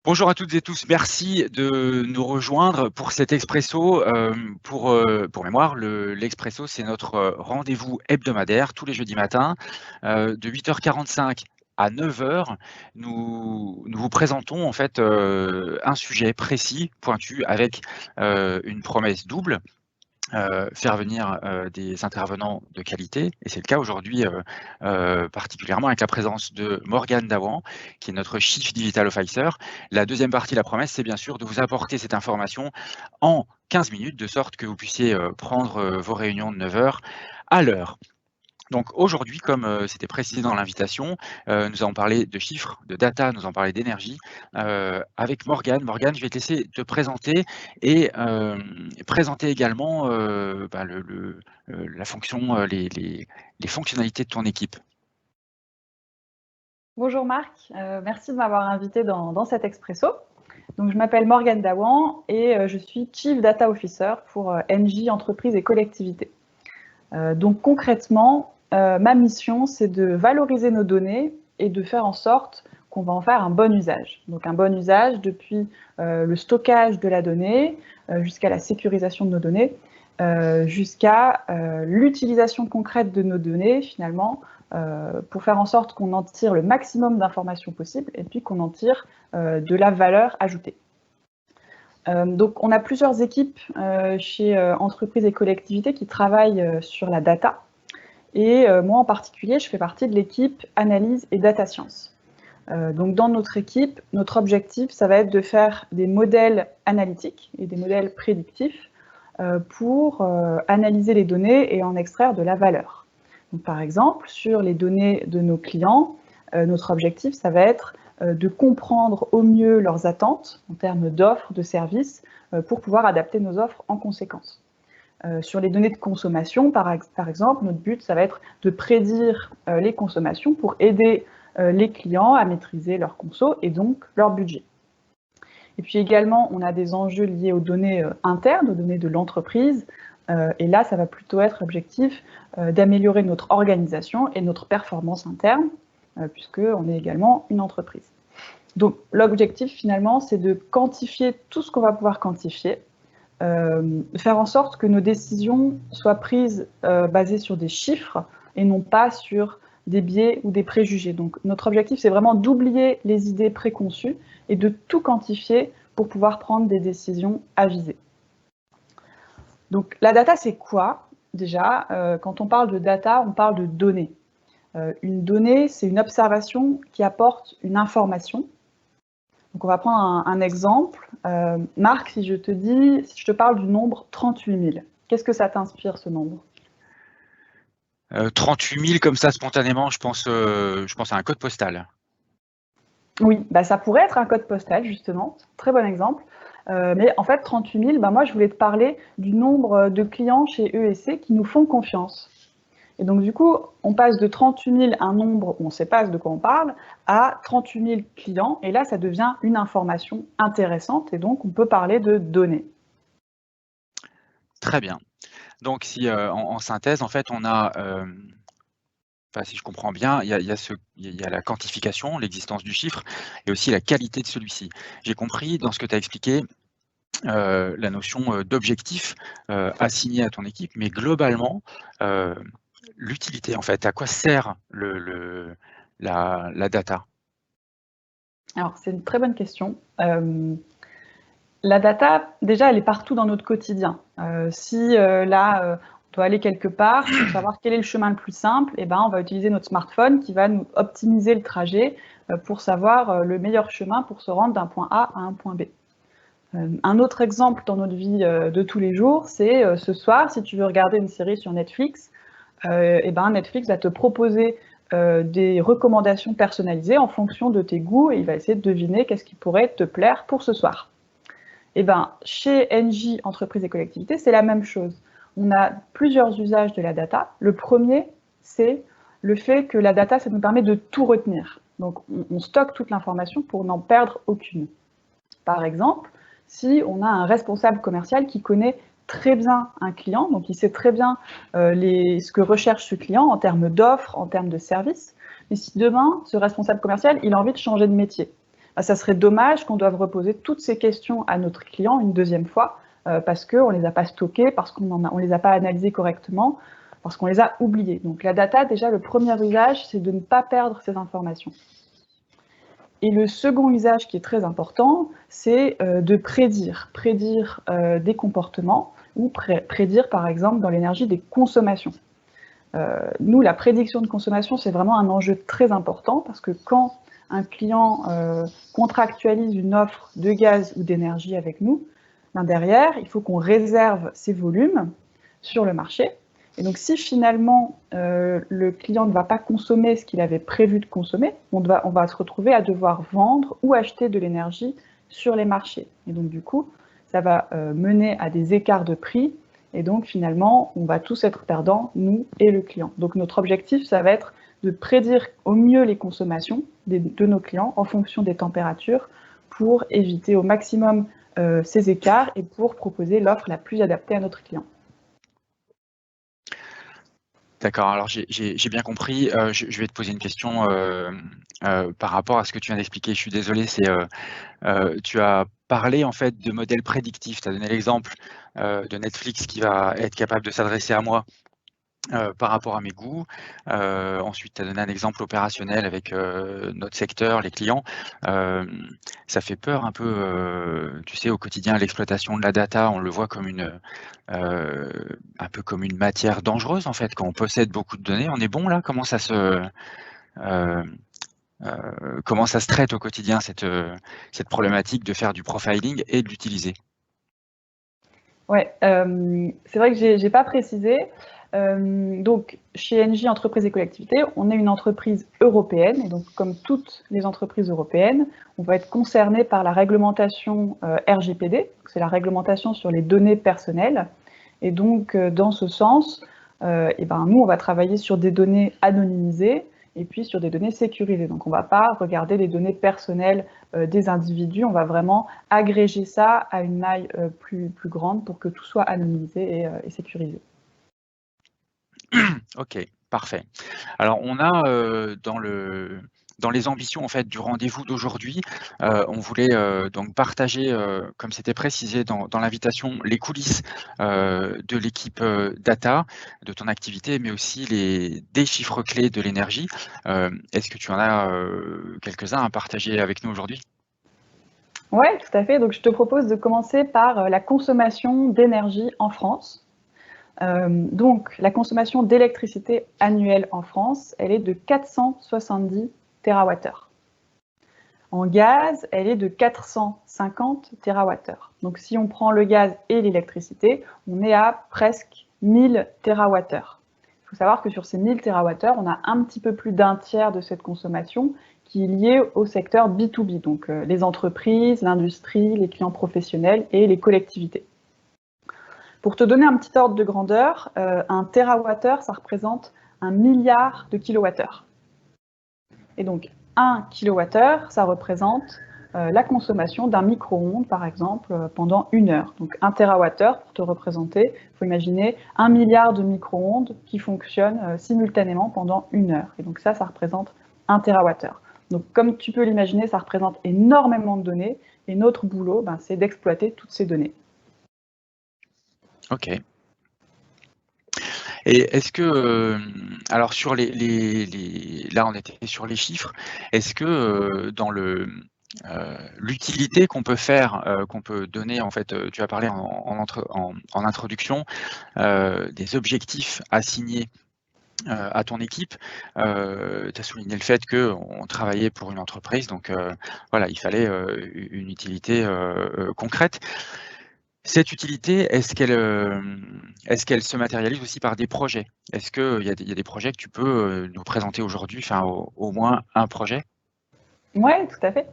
Bonjour à toutes et tous, merci de nous rejoindre pour cet expresso. Pour mémoire, l'expresso, c'est notre rendez-vous hebdomadaire tous les jeudis matins de 8h45 à 9h. Nous vous présentons en fait un sujet précis, pointu, avec une promesse double. Faire venir des intervenants de qualité, et c'est le cas aujourd'hui particulièrement avec la présence de Morgane Dawan, qui est notre Chief Digital Officer. La deuxième partie de la promesse, c'est bien sûr de vous apporter cette information en 15 minutes, de sorte que vous puissiez prendre vos réunions de 9h à l'heure. Donc aujourd'hui, comme c'était précisé dans l'invitation, nous allons parler de chiffres, de data, nous allons parler d'énergie avec Morgane. Morgane, je vais te laisser te présenter et présenter également la fonction, les fonctionnalités de ton équipe. Bonjour Marc, merci de m'avoir invité dans cet expresso. Donc, je m'appelle Morgane Dawan et je suis Chief Data Officer pour Engie Entreprises et Collectivités. Donc concrètement, ma mission, c'est de valoriser nos données et de faire en sorte qu'on va en faire un bon usage. Donc un bon usage depuis le stockage de la donnée jusqu'à la sécurisation de nos données, jusqu'à l'utilisation concrète de nos données finalement pour faire en sorte qu'on en tire le maximum d'informations possibles et puis qu'on en tire de la valeur ajoutée. Donc, on a plusieurs équipes chez Entreprises et Collectivités qui travaillent sur la data. Et moi, en particulier, je fais partie de l'équipe Analyse et Data Science. Donc, dans notre équipe, notre objectif, ça va être de faire des modèles analytiques et des modèles prédictifs pour analyser les données et en extraire de la valeur. Donc, par exemple, sur les données de nos clients, notre objectif, ça va être de comprendre au mieux leurs attentes en termes d'offres, de services, pour pouvoir adapter nos offres en conséquence. Sur les données de consommation, par exemple, notre but, ça va être de prédire les consommations pour aider les clients à maîtriser leur conso et donc leur budget. Et puis également, on a des enjeux liés aux données internes, aux données de l'entreprise. Et là, ça va plutôt être l'objectif d'améliorer notre organisation et notre performance interne, puisqu'on est également une entreprise. Donc l'objectif finalement, c'est de quantifier tout ce qu'on va pouvoir quantifier, faire en sorte que nos décisions soient prises basées sur des chiffres et non pas sur des biais ou des préjugés. Donc notre objectif, c'est vraiment d'oublier les idées préconçues et de tout quantifier pour pouvoir prendre des décisions avisées. Donc la data, c'est quoi déjà? Quand on parle de data, on parle de données. Une donnée, c'est une observation qui apporte une information. Donc on va prendre un exemple. Marc, si je te parle du nombre 38 000, qu'est-ce que ça t'inspire, ce nombre? 38 000 comme ça, spontanément, je pense à un code postal. Oui, bah ça pourrait être un code postal, justement. Très bon exemple. Mais en fait, 38 000, moi, je voulais te parler du nombre de clients chez EEC qui nous font confiance. Et donc, du coup, on passe de 38 000, un nombre où on ne sait pas de quoi on parle, à 38 000 clients. Et là, ça devient une information intéressante. Et donc, on peut parler de données. Très bien. Donc, si en synthèse, en fait, on a, si je comprends bien, il y a la quantification, l'existence du chiffre, et aussi la qualité de celui-ci. J'ai compris dans ce que tu as expliqué la notion d'objectif assigné à ton équipe, mais globalement, l'utilité, en fait, à quoi sert la data? Alors, c'est une très bonne question. La data, déjà, elle est partout dans notre quotidien. Si on doit aller quelque part, pour savoir quel est le chemin le plus simple, eh ben, on va utiliser notre smartphone qui va nous optimiser le trajet pour savoir le meilleur chemin pour se rendre d'un point A à un point B. Un autre exemple dans notre vie de tous les jours, c'est ce soir, si tu veux regarder une série sur Netflix, eh ben, Netflix va te proposer des recommandations personnalisées en fonction de tes goûts et il va essayer de deviner qu'est-ce qui pourrait te plaire pour ce soir. Eh ben, chez Engie Entreprises et Collectivités, c'est la même chose. On a plusieurs usages de la data. Le premier, c'est le fait que la data, ça nous permet de tout retenir. Donc, on stocke toute l'information pour n'en perdre aucune. Par exemple, si on a un responsable commercial qui connaît très bien un client, donc il sait très bien ce que recherche ce client en termes d'offres, en termes de services, mais si demain, ce responsable commercial, il a envie de changer de métier, ça serait dommage qu'on doive reposer toutes ces questions à notre client une deuxième fois, parce qu'on ne les a pas stockées, parce qu'on ne les a pas analysées correctement, parce qu'on les a oubliées. Donc la data, déjà, le premier usage, c'est de ne pas perdre ces informations. Et le second usage qui est très important, c'est de prédire des comportements ou prédire, par exemple, dans l'énergie des consommations. Nous, la prédiction de consommation, c'est vraiment un enjeu très important parce que quand un client contractualise une offre de gaz ou d'énergie avec nous, derrière, il faut qu'on réserve ces volumes sur le marché. Et donc, si finalement le client ne va pas consommer ce qu'il avait prévu de consommer, on va se retrouver à devoir vendre ou acheter de l'énergie sur les marchés. Et donc, du coup, ça va mener à des écarts de prix. Et donc, finalement, on va tous être perdants, nous et le client. Donc, notre objectif, ça va être de prédire au mieux les consommations de nos clients en fonction des températures pour éviter au maximum ces écarts et pour proposer l'offre la plus adaptée à notre client. D'accord, alors j'ai bien compris. Je vais te poser une question par rapport à ce que tu viens d'expliquer. Je suis désolé, tu as parlé en fait de modèles prédictifs. Tu as donné l'exemple de Netflix qui va être capable de s'adresser à moi par rapport à mes goûts. Ensuite, tu as donné un exemple opérationnel avec notre secteur, les clients. Ça fait peur un peu, tu sais, au quotidien, l'exploitation de la data, on le voit comme un peu comme une matière dangereuse en fait. Quand on possède beaucoup de données, on est bon là? Comment ça se traite au quotidien cette problématique de faire du profiling et de l'utiliser? Ouais, c'est vrai que j'ai pas précisé. Donc, chez Engie Entreprises et Collectivités, on est une entreprise européenne, et donc comme toutes les entreprises européennes, on va être concerné par la réglementation RGPD, c'est la réglementation sur les données personnelles. Et donc, dans ce sens, nous, on va travailler sur des données anonymisées et puis sur des données sécurisées. Donc, on ne va pas regarder les données personnelles des individus, on va vraiment agréger ça à une maille plus grande pour que tout soit anonymisé et sécurisé. Ok, parfait. Alors on a dans les ambitions en fait du rendez-vous d'aujourd'hui, on voulait donc partager, comme c'était précisé dans l'invitation, les coulisses de l'équipe data, de ton activité, mais aussi des chiffres clés de l'énergie. Est-ce que tu en as quelques-uns à partager avec nous aujourd'hui? Oui, tout à fait. Donc je te propose de commencer par la consommation d'énergie en France. Donc, la consommation d'électricité annuelle en France, elle est de 470 TWh. En gaz, elle est de 450 TWh. Donc, si on prend le gaz et l'électricité, on est à presque 1000 TWh. Il faut savoir que sur ces 1000 TWh, on a un petit peu plus d'un tiers de cette consommation qui est liée au secteur B2B, donc les entreprises, l'industrie, les clients professionnels et les collectivités. Pour te donner un petit ordre de grandeur, un térawattheure, ça représente 1 milliard de kilowattheures. Et donc, 1 kilowattheure, ça représente la consommation d'un micro-ondes, par exemple, pendant 1 heure. Donc, 1 térawattheure, pour te représenter, il faut imaginer 1 milliard de micro-ondes qui fonctionnent simultanément pendant 1 heure. Et donc, ça représente 1 térawattheure. Donc, comme tu peux l'imaginer, ça représente énormément de données. Et notre boulot, c'est d'exploiter toutes ces données. Ok. Et est-ce que, alors sur là on était sur les chiffres, est-ce que dans l'utilité qu'on peut faire, qu'on peut donner en fait, tu as parlé en introduction, des objectifs assignés à ton équipe, tu as souligné le fait qu'on travaillait pour une entreprise, donc voilà, il fallait une utilité concrète. Cette utilité, est-ce qu'elle se matérialise aussi par des projets? Est-ce qu'il y a des projets que tu peux nous présenter aujourd'hui, enfin au moins un projet? Oui, tout à fait.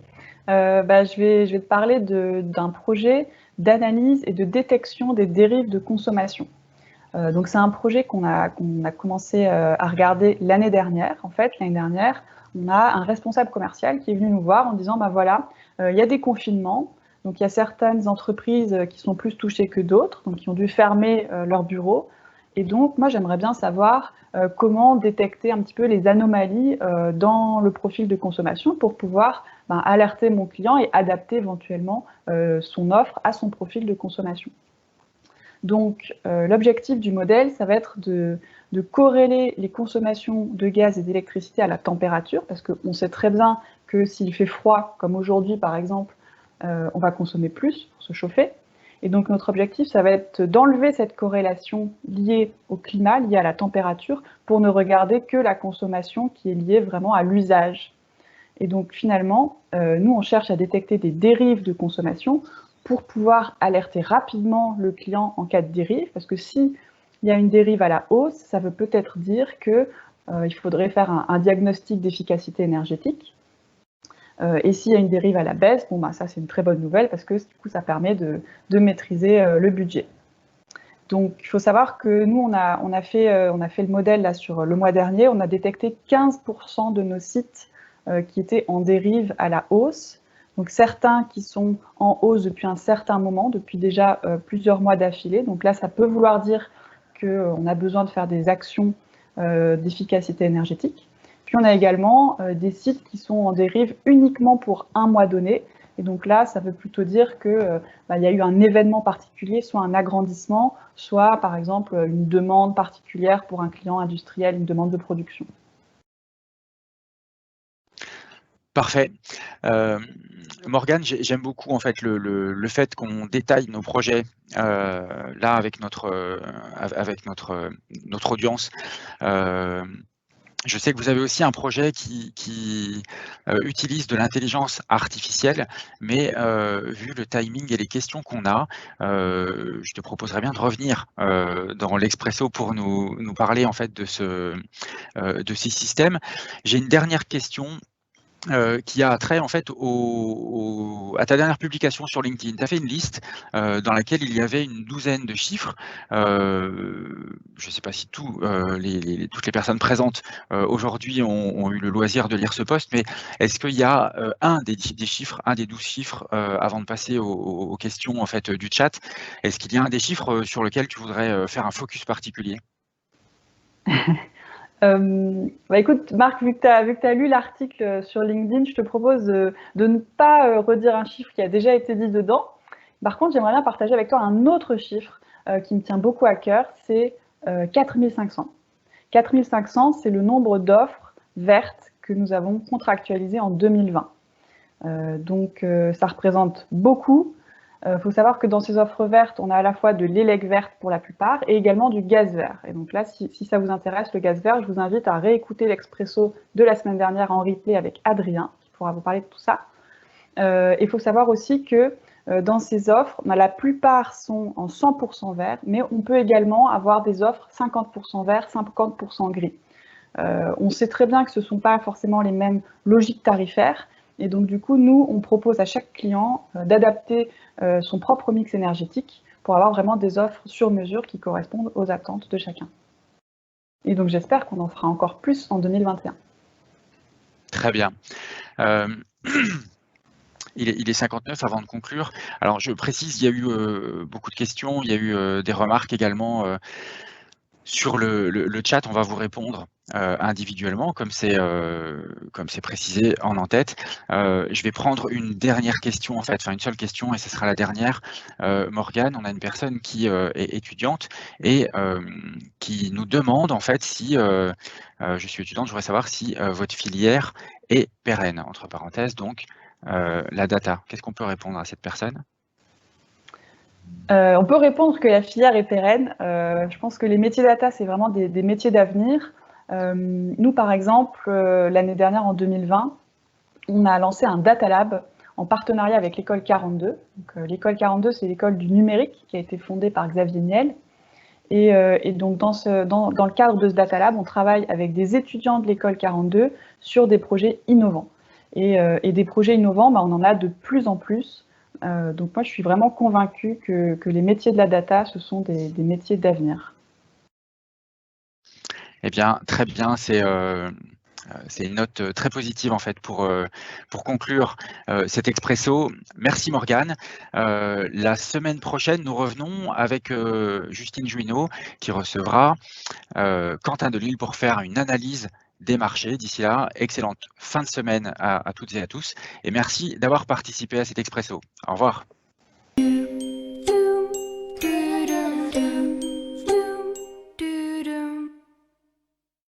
Je vais te parler d'un projet d'analyse et de détection des dérives de consommation. Donc c'est un projet qu'on a commencé à regarder l'année dernière. En fait, l'année dernière, on a un responsable commercial qui est venu nous voir en disant, voilà, il y a des confinements, donc il y a certaines entreprises qui sont plus touchées que d'autres, donc qui ont dû fermer leurs bureaux. Et donc, moi, j'aimerais bien savoir comment détecter un petit peu les anomalies dans le profil de consommation pour pouvoir alerter mon client et adapter éventuellement son offre à son profil de consommation. Donc, l'objectif du modèle, ça va être de corréler les consommations de gaz et d'électricité à la température, parce qu'on sait très bien que s'il fait froid, comme aujourd'hui par exemple, on va consommer plus pour se chauffer. Et donc, notre objectif, ça va être d'enlever cette corrélation liée au climat, liée à la température, pour ne regarder que la consommation qui est liée vraiment à l'usage. Et donc, finalement, nous, on cherche à détecter des dérives de consommation pour pouvoir alerter rapidement le client en cas de dérive, parce que s'il y a une dérive à la hausse, ça veut peut-être dire qu'il faudrait faire un diagnostic d'efficacité énergétique. Et s'il y a une dérive à la baisse, bon, ça c'est une très bonne nouvelle parce que du coup ça permet de maîtriser le budget. Donc il faut savoir que nous on a fait le modèle là sur le mois dernier, on a détecté 15% de nos sites qui étaient en dérive à la hausse. Donc certains qui sont en hausse depuis un certain moment, depuis déjà plusieurs mois d'affilée. Donc là ça peut vouloir dire qu'on a besoin de faire des actions d'efficacité énergétique. Puis on a également des sites qui sont en dérive uniquement pour un mois donné. Et donc là, ça veut plutôt dire qu'il y a eu un événement particulier, soit un agrandissement, soit par exemple une demande particulière pour un client industriel, une demande de production. Parfait. Morgane, j'aime beaucoup en fait le fait qu'on détaille nos projets là avec notre audience. Je sais que vous avez aussi un projet qui utilise de l'intelligence artificielle, mais vu le timing et les questions qu'on a, je te proposerais bien de revenir dans l'Expresso pour nous parler en fait de ces systèmes. J'ai une dernière question qui a trait en fait à ta dernière publication sur LinkedIn. Tu as fait une liste dans laquelle il y avait une douzaine de chiffres. Je ne sais pas si toutes les personnes présentes aujourd'hui ont eu le loisir de lire ce post, mais est-ce qu'il y a un des chiffres, un des 12 chiffres, avant de passer aux questions en fait, du chat, est-ce qu'il y a un des chiffres sur lequel tu voudrais faire un focus particulier? Écoute, Marc, vu que tu as lu l'article sur LinkedIn, je te propose de ne pas redire un chiffre qui a déjà été dit dedans. Par contre, j'aimerais bien partager avec toi un autre chiffre qui me tient beaucoup à cœur, c'est 4500. 4500, c'est le nombre d'offres vertes que nous avons contractualisées en 2020. Donc, ça représente beaucoup. Faut savoir que dans ces offres vertes, on a à la fois de l'élec verte pour la plupart et également du gaz vert. Et donc là, si ça vous intéresse, le gaz vert, je vous invite à réécouter l'Expresso de la semaine dernière en replay avec Adrien, qui pourra vous parler de tout ça. Il faut savoir aussi que dans ces offres, la plupart sont en 100% vert, mais on peut également avoir des offres 50% vert, 50% gris. On sait très bien que ce ne sont pas forcément les mêmes logiques tarifaires. Et donc, du coup, nous, on propose à chaque client d'adapter son propre mix énergétique pour avoir vraiment des offres sur mesure qui correspondent aux attentes de chacun. Et donc, j'espère qu'on en fera encore plus en 2021. Très bien. Il est 59 avant de conclure. Alors, je précise, il y a eu beaucoup de questions, il y a eu des remarques également sur le chat. On va vous répondre individuellement, comme c'est précisé en en-tête. Je vais prendre une dernière question, en fait, enfin une seule question, et ce sera la dernière. Morgane, on a une personne qui est étudiante et qui nous demande, en fait, si je suis étudiante, je voudrais savoir si votre filière est pérenne, entre parenthèses, donc la data. Qu'est-ce qu'on peut répondre à cette personne ? On peut répondre que la filière est pérenne. Je pense que les métiers data, c'est vraiment des métiers d'avenir. Nous, par exemple, l'année dernière, en 2020, on a lancé un Data Lab en partenariat avec l'école 42. L'école 42, c'est l'école du numérique qui a été fondée par Xavier Niel. Et donc, dans le cadre de ce Data Lab, on travaille avec des étudiants de l'école 42 sur des projets innovants. Et des projets innovants, on en a de plus en plus. Donc moi, je suis vraiment convaincue que les métiers de la data, ce sont des métiers d'avenir. Eh bien, très bien, C'est une note très positive en fait pour conclure cet expresso. Merci Morgane. La semaine prochaine, nous revenons avec Justine Juinot qui recevra Quentin Delisle pour faire une analyse des marchés. D'ici là, excellente fin de semaine à toutes et à tous et merci d'avoir participé à cet expresso. Au revoir.